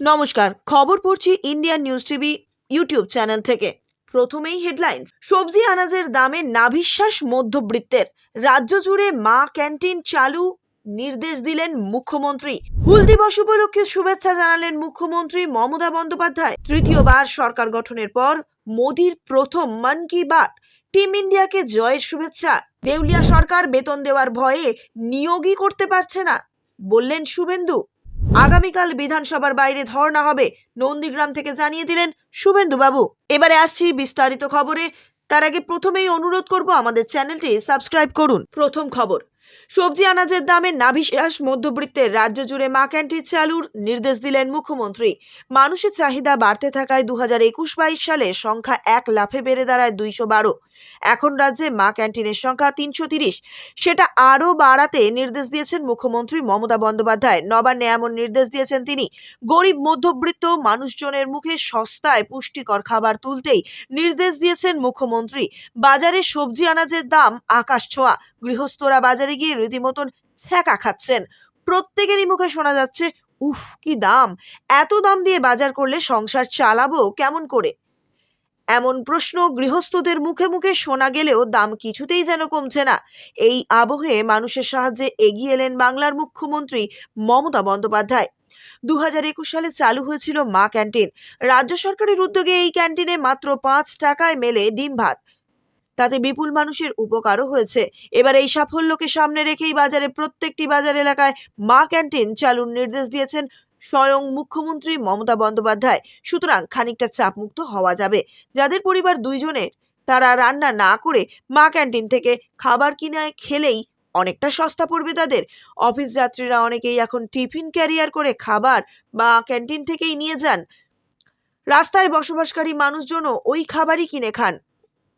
নমস্কার, খবর পড়ছি Indian news TV YouTube channel থেকে। প্রথমেই হেডলাইন্স। সবজি আনাজের দামে নাভিশ্বাস মধ্যবিত্তের, রাজ্য জুড়ে মা ক্যান্টিন চালু নির্দেশ দিলেন মুখ্যমন্ত্রী। হুল দিবস উপলক্ষে শুভেচ্ছা জানালেন মুখ্যমন্ত্রী মমতা বন্দ্যোপাধ্যায়। তৃতীয়বার সরকার গঠনের পর মোদির প্রথম মন কি বাত। টিম ইন্ডিয়াকে জয়ের শুভেচ্ছা। দেউলিয়া সরকার বেতন দেওয়ার ভয়ে নিয়োগই করতে পারছে না, বললেন শুভেন্দু। আগামীকাল বিধানসভার বাইরে ধর্ণা হবে, নন্দীগ্রাম থেকে জানিয়ে দিলেন শুভেন্দু বাবু। এবারে আসছি বিস্তারিত খবরে। তার আগে প্রথমেই অনুরোধ করব, আমাদের চ্যানেলটি সাবস্ক্রাইব করুন। প্রথম খবর। সবজি আনাজের দামে নাভিশ্বাস মধ্যবিত্তের, রাজ্য জুড়ে মা ক্যান্টিন চালুর নির্দেশ দিলেন মুখ্যমন্ত্রী। মানুষের চাহিদা বাড়তে থাকায় 2021-22 সালে সংখ্যা এক লাফে বেড়ে দাঁড়ায় 212। এখন রাজ্যে মা ক্যান্টিনের সংখ্যা 330। সেটা আরও বাড়াতে নির্দেশ দিয়েছেন মুখ্যমন্ত্রী মমতা বন্দ্যোপাধ্যায়। নবান্নে এমন নির্দেশ দিয়েছেন তিনি। গরিব মধ্যবিত্ত মানুষজনের মুখে সস্তায় পুষ্টিকর খাবার তুলতেই নির্দেশ দিয়েছেন মুখ্যমন্ত্রী। বাজারে সবজি আনাজের দাম আকাশ ছোঁয়া। গৃহস্থরা বাজারে গিয়ে রীতিমতন ছ্যাঁকা খাচ্ছেন। প্রত্যেকেরই মুখে শোনা যাচ্ছে, উফ কি দাম! এত দাম দিয়ে বাজার করলে সংসার চালাবো কেমন করে? এমন প্রশ্ন গৃহস্থদের মুখে মুখে শোনা গেলেও দাম কিছুতেই যেন কমছে না। এই আবহে মানুষের সাহায্যে এগিয়ে এলেন বাংলার মুখ্যমন্ত্রী মমতা বন্দ্যোপাধ্যায়। 2021 সালে চালু হয়েছিল মা ক্যান্টিন। রাজ্য সরকারের উদ্যোগে এই ক্যান্টিনে মাত্র 5 টাকায় মেলে ডিম ভাত। তাতে বিপুল মানুষের উপকারও হয়েছে। এবার এই সাফল্যকে সামনে রেখেই বাজারে প্রত্যেকটি বাজার এলাকায় মা ক্যান্টিন চালুর নির্দেশ দিয়েছেন স্বয়ং মুখ্যমন্ত্রী মমতা বন্দ্যোপাধ্যায়। সুতরাং খানিকটা চাপমুক্ত হওয়া যাবে। যাদের পরিবার দুইজনের, তারা রান্না না করে মা ক্যান্টিন থেকে খাবার কিনে খেলেই অনেকটা সস্তা পড়বে তাদের। অফিস যাত্রীরা অনেকেই এখন টিফিন ক্যারিয়ার করে খাবার মা ক্যান্টিন থেকেই নিয়ে যান। রাস্তায় বসবাসকারী মানুষজনও ওই খাবারই কিনে খান।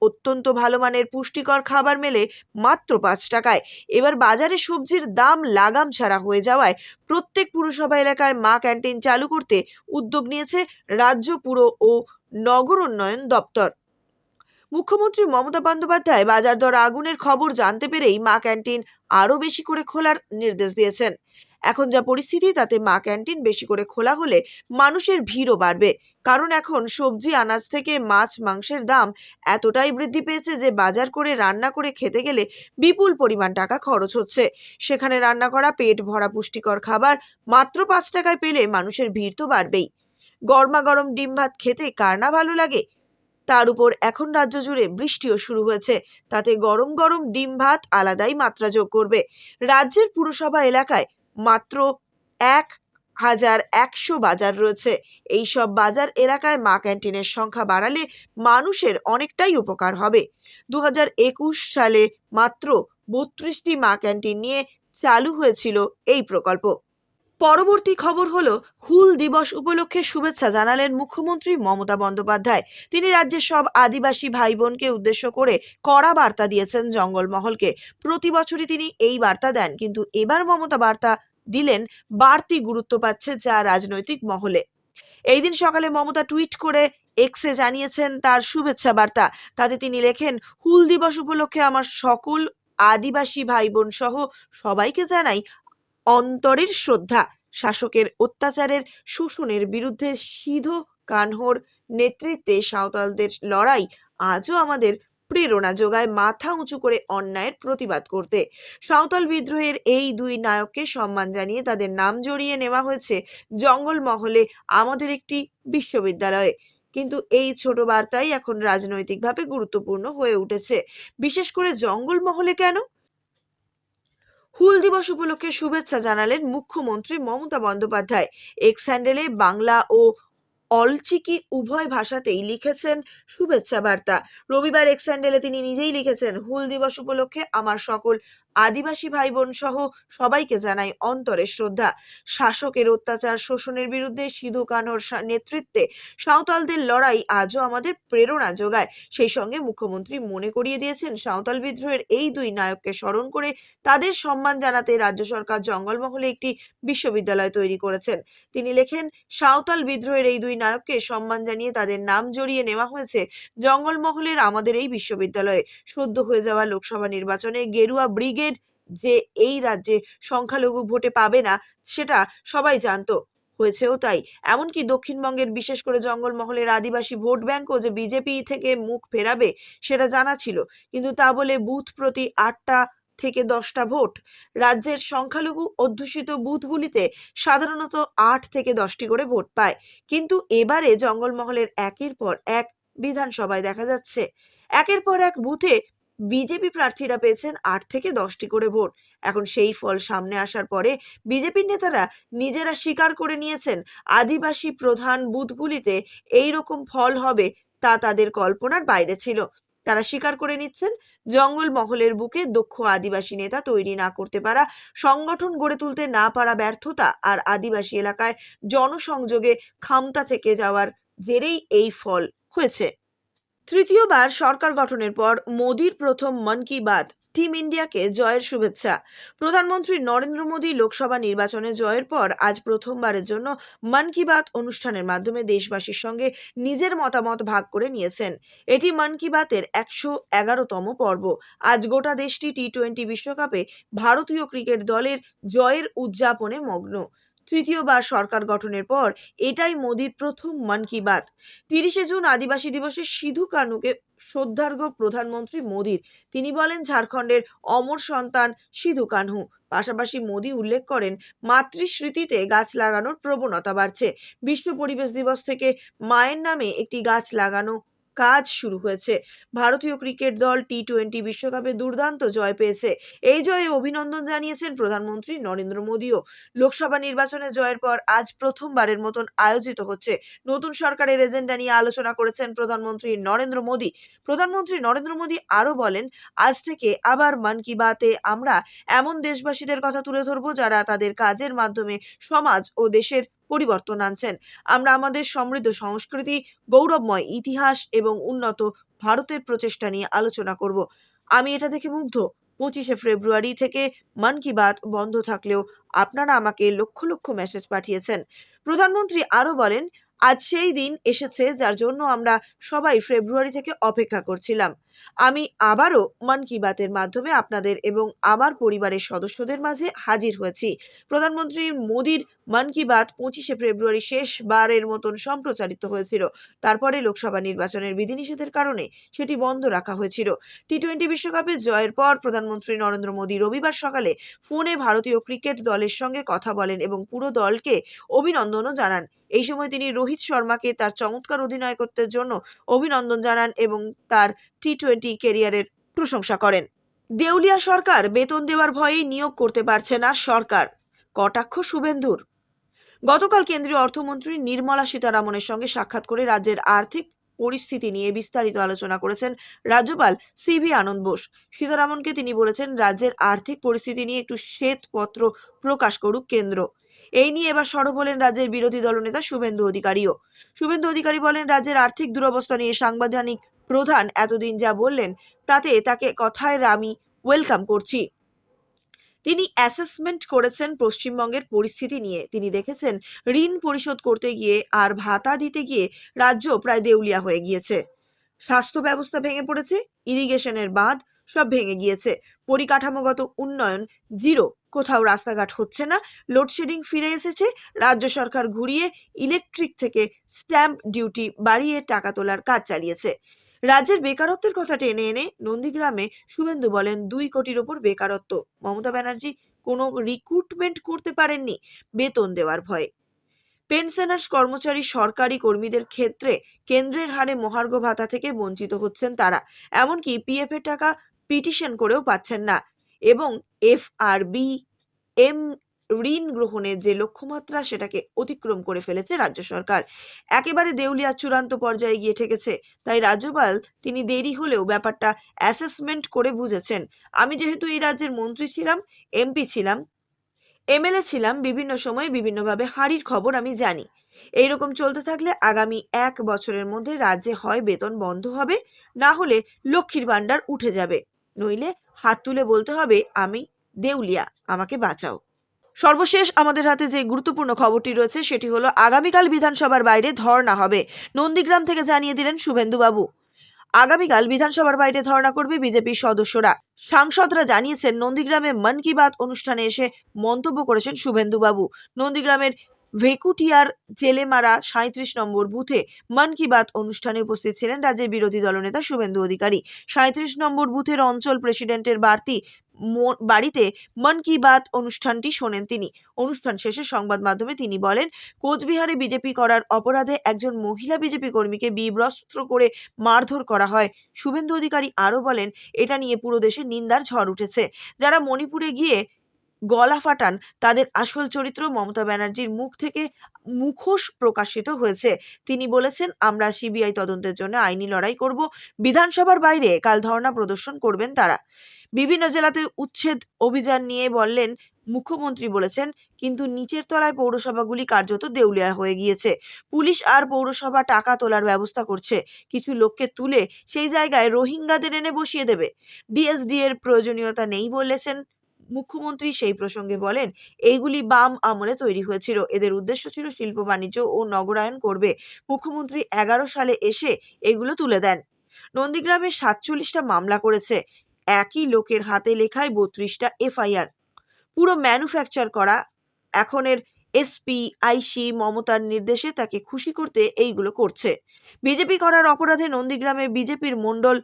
অত্যন্ত ভালো মানের পুষ্টিকর খাবার মেলে মাত্র 5 টাকায়। এবার বাজারে সবজির দাম লাগাম ছাড়া হয়ে যাওয়ায় প্রত্যেক পুরসভা এলাকায় মা ক্যান্টিন চালু করতে উদ্যোগ নিয়েছে রাজ্য পুর ও নগর উন্নয়ন দপ্তর। মুখ্যমন্ত্রী মমতা বন্দ্যোপাধ্যায় বাজার দর আগুনের খবর জানতে পেরেই মা ক্যান্টিন আরও বেশি করে খোলার নির্দেশ দিয়েছেন। এখন যা পরিস্থিতি, তাতে মা ক্যান্টিন বেশি করে খোলা হলে মানুষের ভিড়ও বাড়বে। কারণ এখন সবজি আনাজ থেকে মাছ মাংসের দাম এতটাই বৃদ্ধি পেয়েছে যে বাজার করে রান্না করে খেতে গেলে বিপুল পরিমাণ টাকা খরচ হচ্ছে। সেখানে রান্না করা পেট ভরা পুষ্টিকর খাবার মাত্র 5 টাকায় পেলে মানুষের ভিড় তো বাড়বেই। গরমা গরম ডিম ভাত খেতে কার না ভালো লাগে? তার উপর এখন রাজ্য জুড়ে বৃষ্টিও শুরু হয়েছে। তাতে গরম গরম ডিম ভাত আলাদাই মাত্রা যোগ করবে। রাজ্যের পুরসভা এলাকায় মাত্র 1100 বাজার রয়েছে। এই সব বাজার এলাকায় মা ক্যান্টিনের সংখ্যা বাড়ালে মানুষের অনেকটাই উপকার হবে। 2021 সালে মাত্র 32টি মা ক্যান্টিন নিয়ে চালু হয়েছিল এই প্রকল্প। পরবর্তী খবর হলো, হুল দিবস উপলক্ষে শুভেচ্ছা জানালেন মুখ্যমন্ত্রী মমতা বন্দ্যোপাধ্যায়। তিনি রাজ্যের সব আদিবাসী ভাই বোনকে উদ্দেশ্য করে কড়া বার্তা দিয়েছেন জঙ্গলমহলকে। প্রতি বছরই তিনি এই বার্তা দেন, কিন্তু এবার মমতা বার্তা দিলেন বাড়তি গুরুত্ব পাচ্ছে যা রাজনৈতিক মহলে। এই দিন সকালে মমতা টুইট করে এক্সে জানিয়েছেন তার শুভেচ্ছা বার্তা। তাতে তিনি লেখেন, হুল দিবস উপলক্ষে আমার সকল আদিবাসী ভাই বোন সহ সবাইকে জানাই অন্তরের শ্রদ্ধা। শাসকের অত্যাচারের শোষণের বিরুদ্ধে সিধু কানহোর নেতৃত্বে সাঁওতালদের লড়াই আজও আমাদের প্রেরণা যোগায় মাথা উঁচু করে অন্যায়ের প্রতিবাদ করতে। সাঁওতাল বিদ্রোহের এই দুই নায়ককে সম্মান জানিয়ে তাদের নাম জড়িয়ে নেওয়া হয়েছে জঙ্গলমহলে আমাদের একটি বিশ্ববিদ্যালয়ে। কিন্তু এই ছোট বার্তাই এখন রাজনৈতিকভাবে গুরুত্বপূর্ণ হয়ে উঠেছে। বিশেষ করে জঙ্গলমহলে কেন? হুল দিবস উপলক্ষে শুভেচ্ছা জানালেন মুখ্যমন্ত্রী মমতা বন্দ্যোপাধ্যায়। এক্স হ্যান্ডেলে বাংলা ও অলচিকি উভয় ভাষাতেই লিখেছেন শুভেচ্ছা বার্তা। রবিবার এক্স হ্যান্ডেলে তিনি নিজেই লিখেছেন, হুল দিবস উপলক্ষে আমার সকল আদিবাসী ভাই বোন সহ সবাইকে জানাই অন্তরের শ্রদ্ধা। শাসকের অত্যাচার শোষণের বিরুদ্ধে সিধু কানহোর নেতৃত্বে সাঁওতালদের লড়াই আজও আমাদের প্রেরণা যোগায়। সেই সঙ্গে মুখ্যমন্ত্রী মনে করিয়ে দিয়েছেন, সাঁওতাল বিদ্রোহের এই দুই নায়ককে স্মরণ করে তাদের সম্মান জানাতে রাজ্য সরকার জঙ্গলমহলে একটি বিশ্ববিদ্যালয় তৈরি করেছেন। তিনি লেখেন, সাঁওতাল বিদ্রোহের এই দুই নায়ককে সম্মান জানিয়ে তাদের নাম জড়িয়ে নেওয়া হয়েছে জঙ্গলমহলের আমাদের এই বিশ্ববিদ্যালয়ে। সদ্য হয়ে যাওয়া লোকসভা নির্বাচনে গেরুয়া ব্রিগেড যে এই রাজ্যে সংখ্যালঘু ভোটে পাবে না, সেটা সবাই জানতো। হয়েছেও তাই। এমনকি দক্ষিণবঙ্গের বিশেষ করে জঙ্গলমহলের আদিবাসী ভোট ব্যাংকও যে বিজেপি থেকে মুখ ফেরাবে সেটা জানা ছিল, কিন্তু তা বলে বুথ প্রতি 8টা থেকে 10টা ভোট। রাজ্যের সংখ্যালঘু অধ্যুষিত বুথগুলিতে সাধারণত 8 থেকে 10টি করে ভোট পায়, কিন্তু এবারে জঙ্গলমহলের একের পর এক বিধানসভায় দেখা যাচ্ছে একের পর এক বুথে বিজেপি প্রার্থীরা পেয়েছেন 8 থেকে 10টি করে ভোট। এখন সেই ফল সামনে আসার পরে বিজেপির নেতারা নিজেরা স্বীকার করে নিয়েছেন আদিবাসী প্রধান বুথগুলিতে এই রকম ফল হবে তা তাদের কল্পনার বাইরে ছিল। তারা স্বীকার করে নিচ্ছেন জঙ্গলমহলের বুকে দক্ষ আদিবাসী নেতা তৈরি না করতে পারা, সংগঠন গড়ে তুলতে না পারা ব্যর্থতা আর আদিবাসী এলাকায় জনসংযোগে খামতা থেকে যাওয়ার জেরেই এই ফল হয়েছে। তৃতীয়বার সরকার গঠনের পর মোদির প্রথম মন কি বাত টিম ইন্ডিয়াকে জয়ের শুভেচ্ছা। প্রধানমন্ত্রী নরেন্দ্র মোদী লোকসভা নির্বাচনে জয়ের পর আজ প্রথমবারের জন্য মন কি বাত অনুষ্ঠানের মাধ্যমে দেশবাসীর সঙ্গে নিজের মতামত ভাগ করে নিয়েছেন। এটি মন কি বাতের 111তম পর্ব। আজ গোটা দেশটি টি-20 বিশ্বকাপে ভারতীয় ক্রিকেট দলের জয়ের উদযাপনে মগ্ন। তৃতীয়বার সরকার গঠনের পর এটাই মোদির প্রথম মন কি বাত। 30শে জুন আদিবাসী দিবসে সিধু কানুকে শ্রদ্ধার্ঘ্য প্রধানমন্ত্রী মোদির। তিনি বলেন ঝাড়খণ্ডের অমর সন্তান সিধু কানহু। পাশাপাশি মোদি উল্লেখ করেন মাতৃস্মৃতিতে গাছ লাগানোর প্রবণতা বাড়ছে। বিশ্ব পরিবেশ দিবস থেকে মায়ের নামে একটি গাছ লাগানো কাজ শুরু হয়েছে। ভারতীয় ক্রিকেট দল টি-20 বিশ্বকাপে দুর্দান্ত জয় পেয়েছে। এই জয়ে অভিনন্দন জানিয়েছেন প্রধানমন্ত্রী নরেন্দ্র মোদীও। লোকসভা নির্বাচনে জয়ের পর আজ প্রথমবারের মতন আয়োজিত হচ্ছে নতুন সরকারের এজেন্ডা নিয়ে আলোচনা করেছেন প্রধানমন্ত্রী নরেন্দ্র মোদী। প্রধানমন্ত্রী নরেন্দ্র মোদী আরো বলেন, আজ থেকে আবার মন কি বাতে আমরা এমন দেশবাসীদের কথা তুলে ধরবো যারা তাদের কাজের মাধ্যমে সমাজ ও দেশের পরিবর্তন আনছেন। আমরা আমাদের সমৃদ্ধ সংস্কৃতি, গৌরবময় ইতিহাস এবং উন্নত ভারতের প্রচেষ্টা নিয়ে আলোচনা করব। আমি এটা দেখে মুগ্ধ। 25শে ফেব্রুয়ারি থেকে মন কি বাত বন্ধ থাকলেও আপনারা আমাকে লক্ষ লক্ষ মেসেজ পাঠিয়েছেন। প্রধানমন্ত্রী আরো বলেন, আজ সেই দিন এসেছে যার জন্য আমরা সবাই ফেব্রুয়ারি থেকে অপেক্ষা করছিলাম। আমি আবারও মন কি বাতের মাধ্যমে আপনাদের এবং আমার পরিবারের সদস্যদের মাঝে হাজির হয়েছি। প্রধানমন্ত্রী মোদীর মন কি বাত 25শে ফেব্রুয়ারি শেষবারের মতন সম্প্রচারিত হয়েছিল। তারপরে লোকসভা নির্বাচনের বিধিনিষেধের কারণে সেটি বন্ধ রাখা হয়েছিল। টি-20 বিশ্বকাপে জয়ের পর প্রধানমন্ত্রী নরেন্দ্র মোদী রবিবার সকালে ফোনে ভারতীয় ক্রিকেট দলের সঙ্গে কথা বলেন এবং পুরো দলকে অভিনন্দনও জানান। এই সময় তিনি রোহিত শর্মাকে তার চমৎকার অধিনায়কত্বের জন্য অভিনন্দন জানান এবং তার টি-20 ক্যারিয়ারের প্রশংসা করেন। দেউলিয়া সরকার বেতন দেওয়ার ভয়েই নিয়োগ করতে পারছে না সরকার, কটাক্ষ শুভেন্দুর। গতকাল কেন্দ্রীয় অর্থমন্ত্রী নির্মলা সীতারামনের সঙ্গে সাক্ষাৎ করে রাজ্যের আর্থিক পরিস্থিতি নিয়ে বিস্তারিত আলোচনা করেছেন রাজ্যপাল সিভি আনন্দ বোস। সীতারামনকে তিনি বলেছেন রাজ্যের আর্থিক পরিস্থিতি নিয়ে একটু শ্বেতপত্র প্রকাশ করুক কেন্দ্র। এই নিয়ে এবার সরব হলেন রাজ্যের বিরোধী দলনেতা শুভেন্দু অধিকারীও। শুভেন্দু অধিকারী বলেন রাজ্যের আর্থিক দুরবস্থা নিয়ে সাংবিধানিক প্রধান এতদিন যা বললেন তাতে তাকে কথায় আমি ওয়েলকাম করছি। তিনি অ্যাসেসমেন্ট করেছেন পশ্চিমবঙ্গের পরিস্থিতি নিয়ে। তিনি দেখেছেন ঋণ পরিশোধ করতে গিয়ে আর ভাতা দিতে গিয়ে রাজ্য প্রায় দেউলিয়া হয়ে গিয়েছে। স্বাস্থ্য ব্যবস্থা ভেঙে পড়েছে, ইরিগেশনের বাঁধ সব ভেঙে গিয়েছে, পরিকাঠামোগত উন্নয়ন জিরো, কোথাও রাস্তাঘাট হচ্ছে না, লোডশেডিং ফিরে এসেছে, রাজ্য সরকার ঘুরিয়ে ইলেকট্রিক থেকে স্ট্যাম্প ডিউটি বাড়িয়ে টাকা তোলার কাজ চালিয়েছে। রাজ্যের বেকারত্বের কথা টেনে এনে নন্দীগ্রামে শুভেন্দু বলেন 2 কোটির ওপর বেকারত্ব। মমতা ব্যানার্জি কোনো রিক্রুটমেন্ট করতে পারেননি বেতন দেওয়ার ভয়ে। পেনশনার্স কর্মচারী সরকারি কর্মীদের ক্ষেত্রে কেন্দ্রের হারে মহার্ঘ ভাতা থেকে বঞ্চিত হচ্ছেন তারা। এমনকি পিএফ এর টাকা পিটিশন করেও পাচ্ছেন না এবং এফআরবি এম ঋণ গ্রহণের যে লক্ষ্যমাত্রা সেটাকে অতিক্রম করে ফেলেছে রাজ্য সরকার। একেবারে দেউলিয়া চূড়ান্ত পর্যায়ে গিয়ে ঠেকেছে। তাই রাজ্যপাল তিনি দেরি হলেও ব্যাপারটা অ্যাসেসমেন্ট করে বুঝেছেন। আমি যেহেতু এই রাজ্যের মন্ত্রী ছিলাম, এমপি ছিলাম, এমএলএ ছিলাম, বিভিন্ন সময়ে বিভিন্নভাবে হাঁড়ির খবর আমি জানি। এইরকম চলতে থাকলে আগামী 1 বছরের মধ্যে রাজ্যে হয় বেতন বন্ধ হবে, না হলে লক্ষ্মীর ভান্ডার উঠে যাবে, নইলে হাত তুলে বলতে হবে আমি দেউলিয়া, আমাকে বাঁচাও। সর্বশেষ আমাদের হাতে যে গুরুত্বপূর্ণ খবরটি রয়েছে সেটি হলো আগামীকাল বিধানসভার বাইরে ধর্ণা হবে, নন্দীগ্রাম থেকে জানিয়ে দিলেন শুভেন্দু বাবু। আগামীকাল বিধানসভার বাইরে ধর্ণা করবে বিজেপির সদস্যরা। সাংসদরা জানিয়েছেন নন্দীগ্রামে মন কি বাত অনুষ্ঠানে এসে মন্তব্য করেছেন শুভেন্দু বাবু। নন্দীগ্রামের ভেকুটিয়ার জেলেমারা ৩৭ নম্বর বুথে মন কি বাত অনুষ্ঠানে উপস্থিত ছিলেন রাজ্যের বিরোধী দলনেতা শুভেন্দু অধিকারী। ৩৭ নম্বর বুথের অঞ্চল প্রেসিডেন্টের বাড়িতে মন কি বাত অনুষ্ঠানটি শোনেন তিনি। অনুষ্ঠান শেষে সংবাদ মাধ্যমে তিনি বলেন, কোচবিহারে বিজেপি করার অপরাধে একজন মহিলা বিজেপি কর্মীকে বিব্রস্ত্র করে মারধর করা হয়। শুভেন্দু অধিকারী আরও বলেন, এটা নিয়ে পুরো দেশে নিন্দার ঝড় উঠেছে। যারা মণিপুরে গিয়ে গলা ফাটান তাদের আসল চরিত্র মমতা ব্যানার্জির মুখ থেকে মুখোশ প্রকাশিত হয়েছে। তিনি বলেছেন, আমরা সিবিআই তদন্তের জন্য আইনি লড়াই করব। বিধানসভার বাইরে কাল ধর্ণা প্রদর্শন করবেন তারা। বিভিন্ন জেলাতে উচ্ছেদ অভিযান নিয়ে বললেন মুখ্যমন্ত্রী বলেছেন, কিন্তু নিচের তলায় পৌরসভাগুলি কার্যত দেউলিয়া হয়ে গিয়েছে। পুলিশ আর পৌরসভা টাকা তোলার ব্যবস্থা করছে। কিছু লোককে তুলে সেই জায়গায় রোহিঙ্গাদের এনে বসিয়ে দেবে। ডিএসডি এর প্রয়োজনীয়তা নেই বলেছেন মুখ্যমন্ত্রী। সেই প্রসঙ্গে বলেন, এইগুলি বাম আমলে তৈরি হয়েছিল। এদের উদ্দেশ্য ছিল শিল্প বাণিজ্য ও নগরায়ন করবে। মুখ্যমন্ত্রী 11 সালে এসে এগুলো তুলে দেন। নন্দীগ্রামে 47টা মামলা করেছে। একই লোকের হাতে লেখায় 32টা এফআইআর। পুরো ম্যানুফ্যাকচার করা। এখনের এসপি আইসি মমতার নির্দেশে তাকে খুশি করতে এইগুলো করছে। বিজেপি করার অপরাধে নন্দীগ্রামে বিজেপির মণ্ডল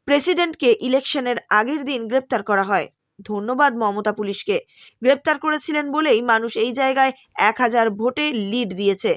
প্রেসিডেন্টকে ইলেকশনের আগের দিন গ্রেপ্তার করা হয়। ধন্যবাদ মমতা পুলিশকে। গ্রেপ্তার করেছিলেন বলেই মানুষ এই জায়গায় 1000 ভোটে লিড দিয়েছে।